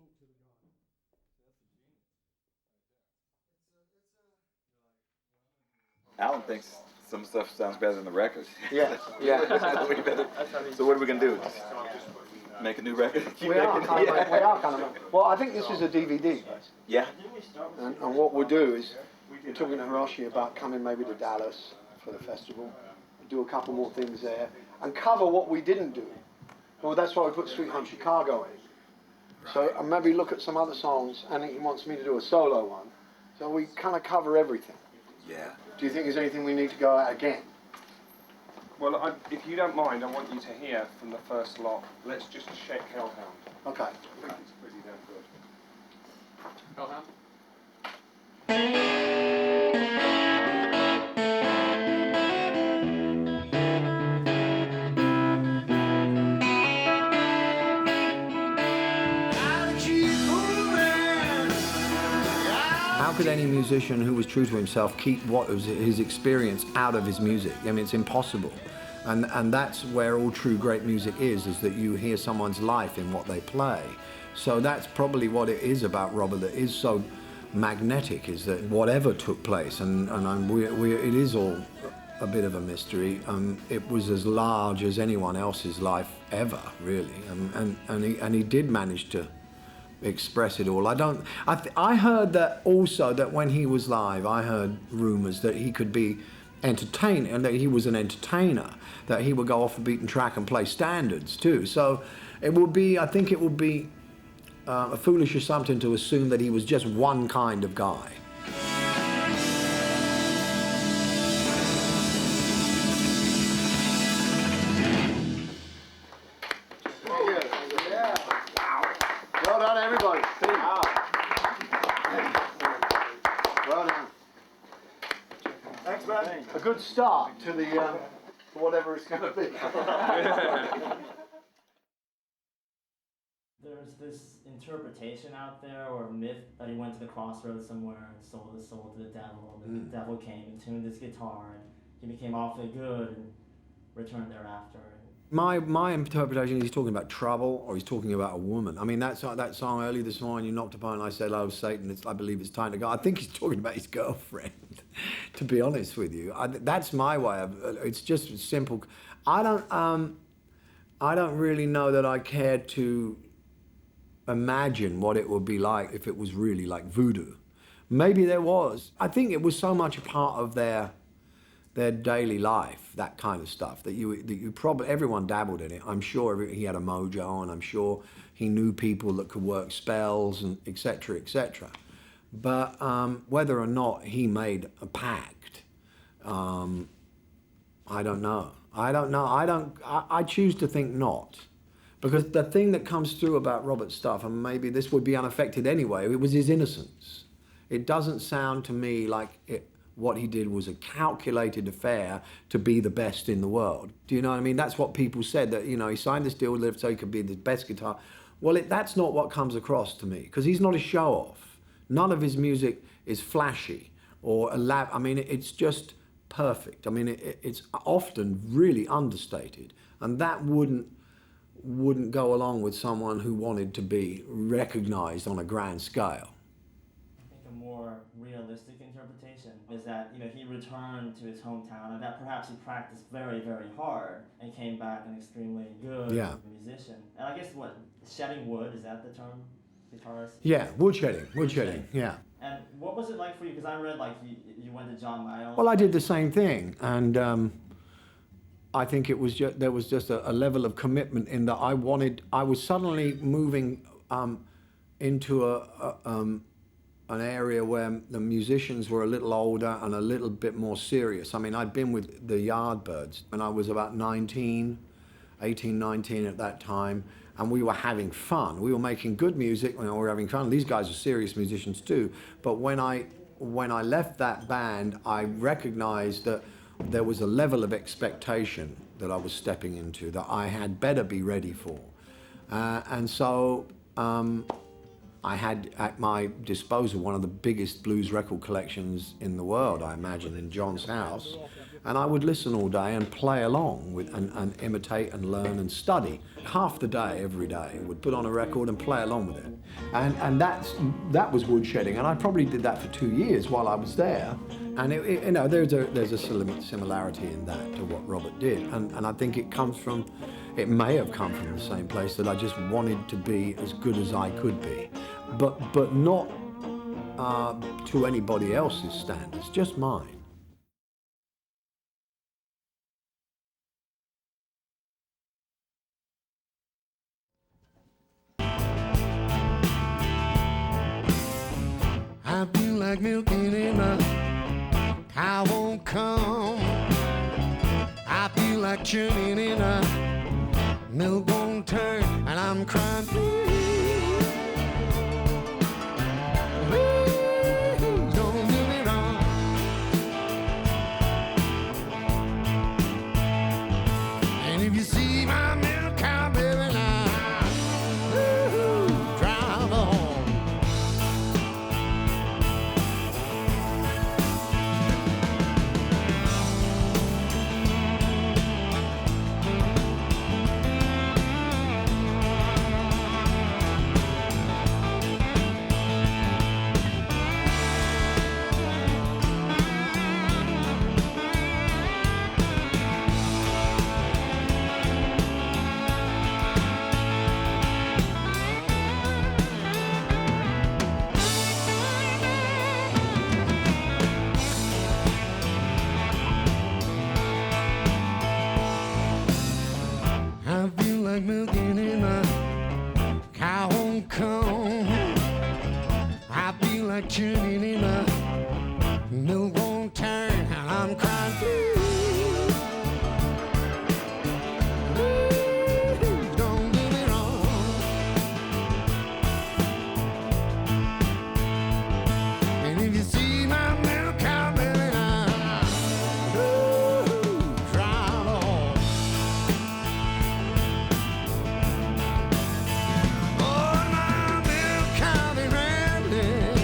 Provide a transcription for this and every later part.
talk to the guy. Alan thinks some stuff sounds better than the record. Yeah, yeah. So what are we gonna do? Just make a new record? We are kind of. Well, I think this is a DVD. Yeah. And what we'll do is, we're talking to Hiroshi about coming maybe to Dallas for the festival, do a couple more things there, and cover what we didn't do. Well, that's why we put Sweet Home Chicago in. So and maybe look at some other songs, and he wants me to do a solo one. So we kind of cover everything. Yeah. Do you think there's anything we need to go at again? Well, if you don't mind, I want you to hear from the first lot. Let's just check Hellhound. Okay. I think it's pretty damn good. Hellhound? How could any musician who was true to himself keep what was his experience out of his music? I mean, it's impossible. And that's where all true great music is that you hear someone's life in what they play. So that's probably what it is about Robert that is so magnetic, is that whatever took place, and it is all a bit of a mystery, it was as large as anyone else's life ever, really. And he did manage to express it all. I heard that also, that when he was live, I heard rumors that he could be entertaining, and that he was an entertainer, that he would go off the beaten track and play standards too. So it would be, I think it would be a foolish assumption to assume that he was just one kind of guy. Well done, everybody. Well done. Thanks, man. A good start to the whatever it's going to be. There's this interpretation out there, or myth, that he went to the crossroads somewhere and sold his soul to the devil, and the devil came and tuned his guitar, and he became awfully good and returned thereafter. My interpretation is he's talking about trouble, or he's talking about a woman. I mean, that song early this morning, you knocked upon and I said, "Oh, Satan, I believe it's time to go." I think he's talking about his girlfriend, to be honest with you. That's my way of, it's just simple. I don't really know that I care to imagine what it would be like if it was really like voodoo. Maybe there was. I think it was so much a part of their daily life, that kind of stuff, that you probably, everyone dabbled in it. I'm sure he had a mojo, and I'm sure he knew people that could work spells, and et cetera, et cetera. But whether or not he made a pact, I don't know. I choose to think not. Because the thing that comes through about Robert's stuff, and maybe this would be unaffected anyway, it was his innocence. It doesn't sound to me like what he did was a calculated affair to be the best in the world. Do you know what I mean? That's what people said, that, you know, he signed this deal with Liv so he could be the best guitar. Well, that's not what comes across to me, because he's not a show-off. None of his music is flashy or I mean, it's just perfect. I mean, it's often really understated, and that wouldn't go along with someone who wanted to be recognized on a grand scale. I think a more realistic interpretation is that, you know, he returned to his hometown, and that perhaps he practiced very, very hard and came back an extremely good musician. And I guess shedding wood, is that the term? Guitarist? Yeah, woodshedding, yeah. And what was it like for you? Because I read like you went to John Mayall's. Well, I did the same thing, and I think it was there was just a level of commitment in that I was suddenly moving into an area where the musicians were a little older and a little bit more serious. I mean, I'd been with the Yardbirds when I was about 18, 19 at that time, and we were having fun. We were making good music, we were having fun. These guys are serious musicians too. But when I left that band, I recognized that there was a level of expectation that I was stepping into that I had better be ready for. And so I had at my disposal one of the biggest blues record collections in the world, I imagine, in John's house. And I would listen all day and play along with, and imitate and learn and study. Half the day, every day, would put on a record and play along with it. And that was woodshedding. And I probably did that for 2 years while I was there. And you know, there's a similarity in that to what Robert did. And I think it may have come from the same place, that I just wanted to be as good as I could be. But not to anybody else's standards, just mine. I feel like milking in a cow won't come. I feel like churning in a milk won't turn, and I'm crying. Please don't do me wrong. And if you see my milk cow, baby, now, drive on. I feel like milking in a cow won't come. I feel like churning in a milk won't turn, and I'm crying. Please don't do me wrong. And if you see my milk cow, baby, now, drive on. Oh, my milk cow be rambling,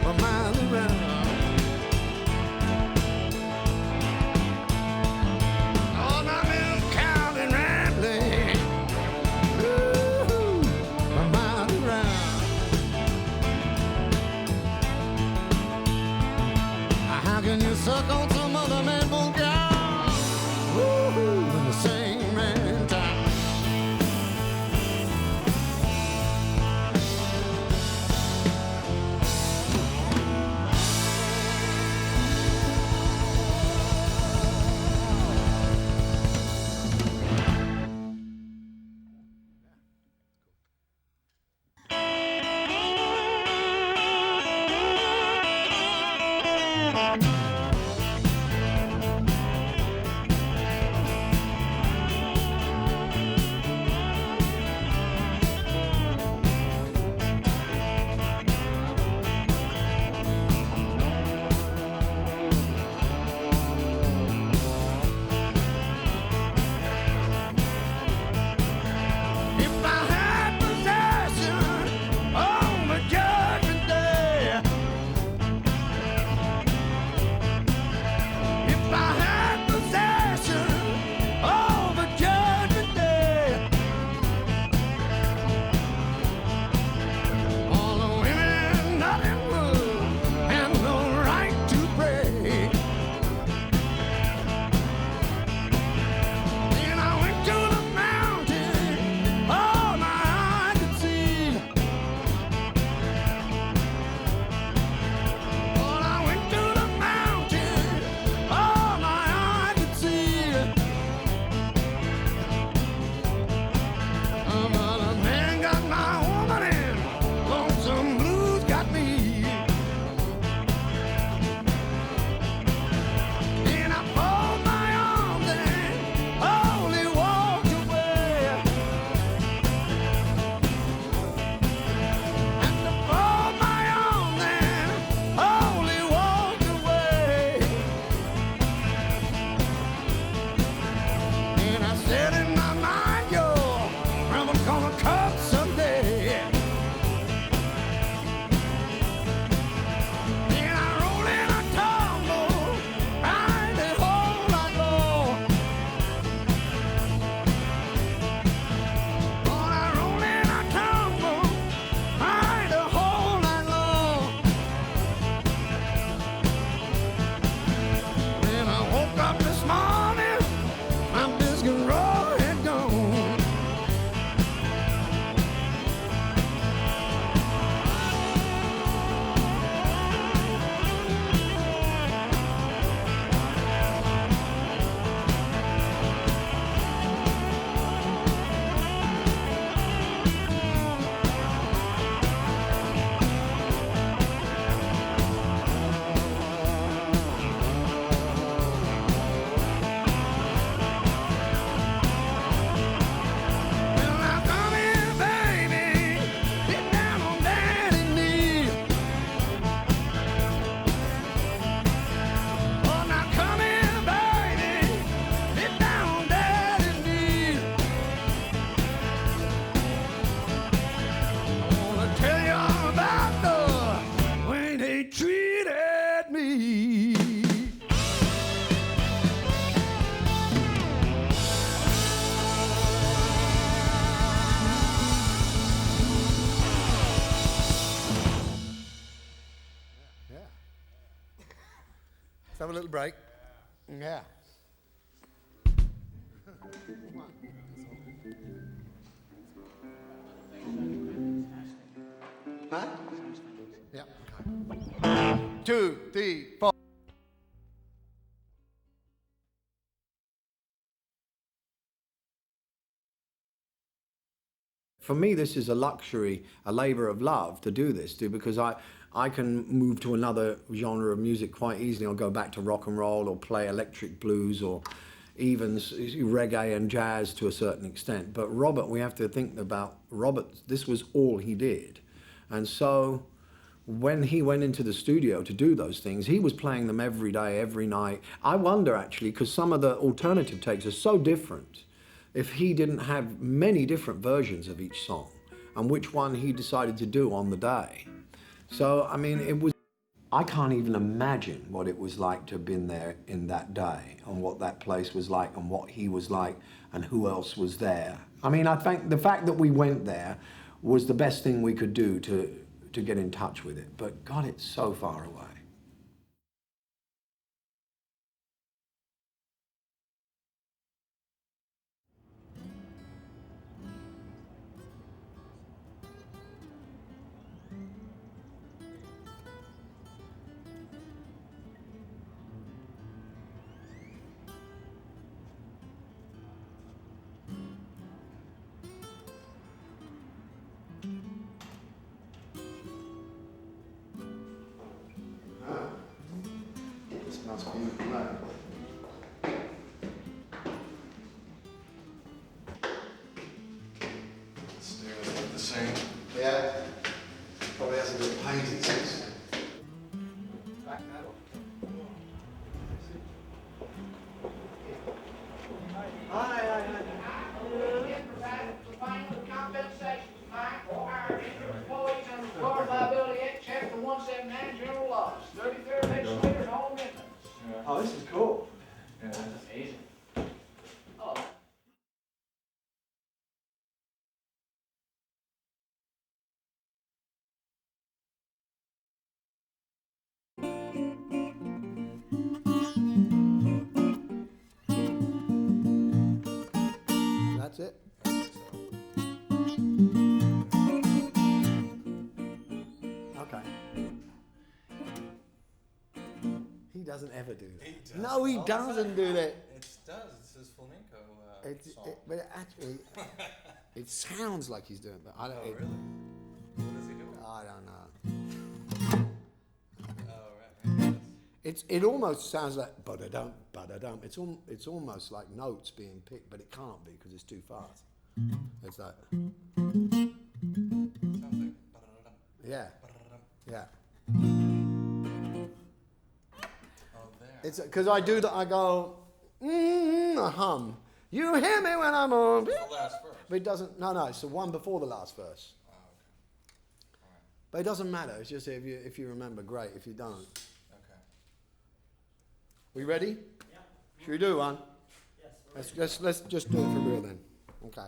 for miles around. have a little break. Yeah. Huh? Yeah. Okay. 2, 3, 4. For me, this is a luxury, a labor of love to do this, because I can move to another genre of music quite easily. I'll go back to rock and roll or play electric blues or even reggae and jazz to a certain extent. But Robert, we have to think about Robert, this was all he did. And so when he went into the studio to do those things, he was playing them every day, every night. I wonder actually, because some of the alternative takes are so different, if he didn't have many different versions of each song and which one he decided to do on the day. So, I mean, I can't even imagine what it was like to have been there in that day and what that place was like and what he was like and who else was there. I mean, I think the fact that we went there was the best thing we could do to get in touch with it. But God, it's so far away. It smells beautiful now. Stairs look the same. Yeah. Probably hasn't been painted since. Back that up. Hi. Compensation tonight for our employees under Florida Liability Act, Chapter 179, General Laws, 33rd Legislature, and all amendments. Oh, this is cool. Yeah, that's amazing. Oh. That's it. Okay. He doesn't ever do that. He does. No, he All the doesn't time. do that. It does. It's his flamenco song. But actually, it sounds like he's doing it, but I don't. Oh, really? What does he do? I don't know. Oh, right. It almost sounds like ba-da-dum, ba-da-dum. It's almost like notes being picked, but it can't be because it's too fast. It's like Sounds like ba-da-da-dum, yeah, ba-da-da-dum. yeah. Oh, there. It's because I do that. I go I hum. You hear me when I'm on. It's the last verse. But it doesn't. No. It's the one before the last verse. Oh, okay. All right. But it doesn't matter. It's just if you remember, great. If you don't, Okay. we ready? Yeah. Should we do one? Yes. Let's just do it for real then. Okay.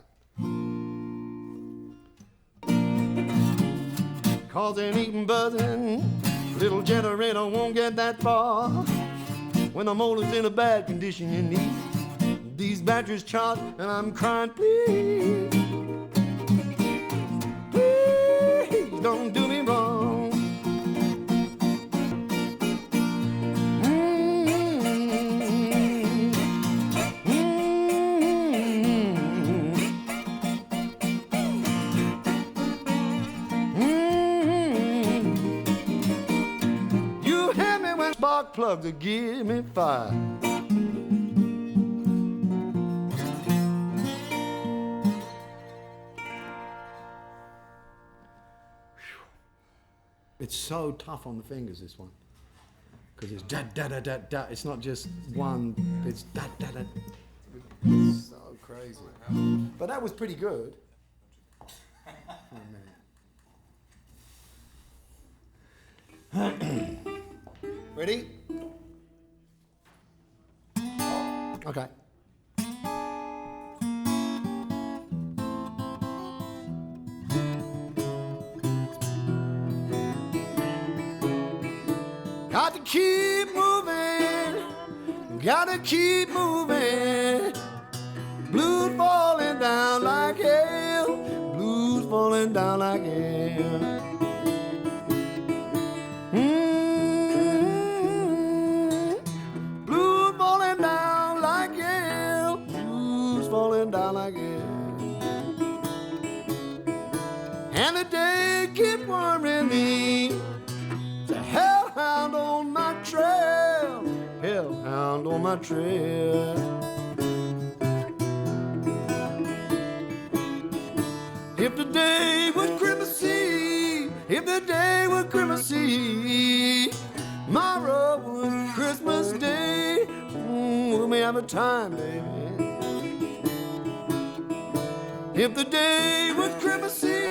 Cause ain't eating buzzing, little generator won't get that far. When the motor's in a bad condition, you need these batteries charged, and I'm crying, please, please don't do me wrong. You hear me when spark plugs will give me fire. It's so tough on the fingers, this one, because it's da da da da da. It's not just one. It's da da da. It's so crazy. But that was pretty good. For a minute. Ready? Okay. Got to keep moving Gotta keep moving. Blues falling down like hell. Blues falling down like hell. Blues falling down like hell. Blues falling down like hell. And the day keep worrying me. It's a hellhound on my trail. Hellhound on my trail. If the day was Christmas Eve, if the day was Christmas Eve, tomorrow was Christmas Day. We may have a time, baby. If the day was Christmas Eve.